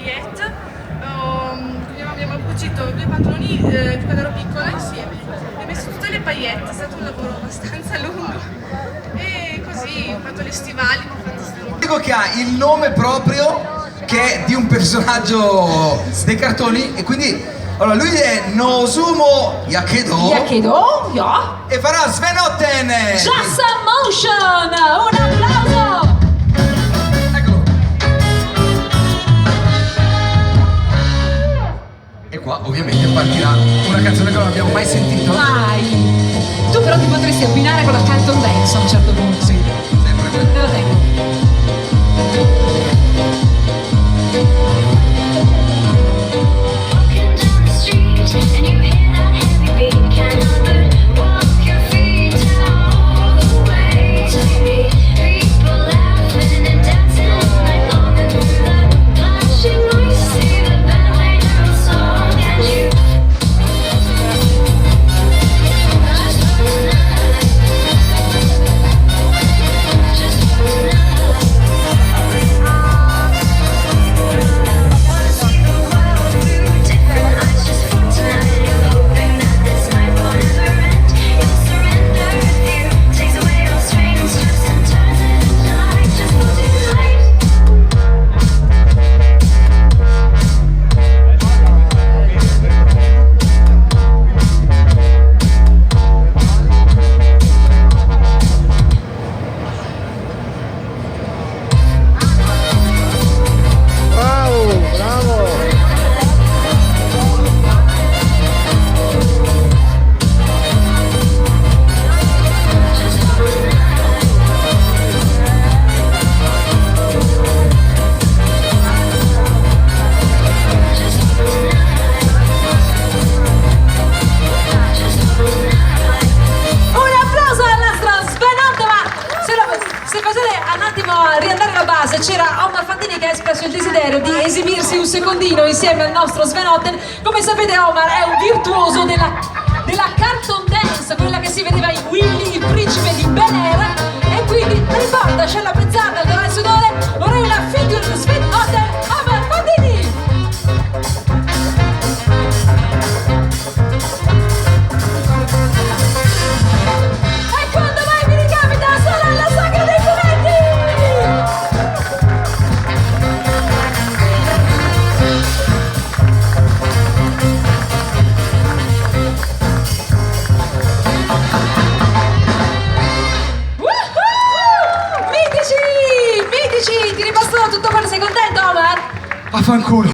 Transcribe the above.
paillette. Abbiamo cucito due pantaloni quando ero piccola insieme. Abbiamo messo tutte le paillette, è stato un lavoro abbastanza lungo. E così ho fatto gli stivali, ho fatto sti... Dico che ha il nome proprio che è di un personaggio dei cartoni e quindi allora lui è Nozumo Yakedo ja. e farà Sven Otten. Just a Motion, un applauso! Eccolo. E qua ovviamente partirà una canzone che non abbiamo mai sentito. Vai! Tu però ti potresti abbinare con la Carlton Dance a un certo punto. Sì, sempre quello. Te lo tengo. C'era Omar Fantini che ha espresso il desiderio di esibirsi un secondino insieme al nostro Sven Otten. Come sapete Omar è un virtuoso della Carlton Dance, quella che si vedeva in Willy, il principe di Bel Air, e quindi riporta scella pezzata al canale sudore. Vorrei una feature di Sven Otten, Omar Fantini! E quando mai mi ricapita sarà la sagra dei fumetti! Mitici! Ti ripasso tutto quanto, sei contento Omar? Affanculo.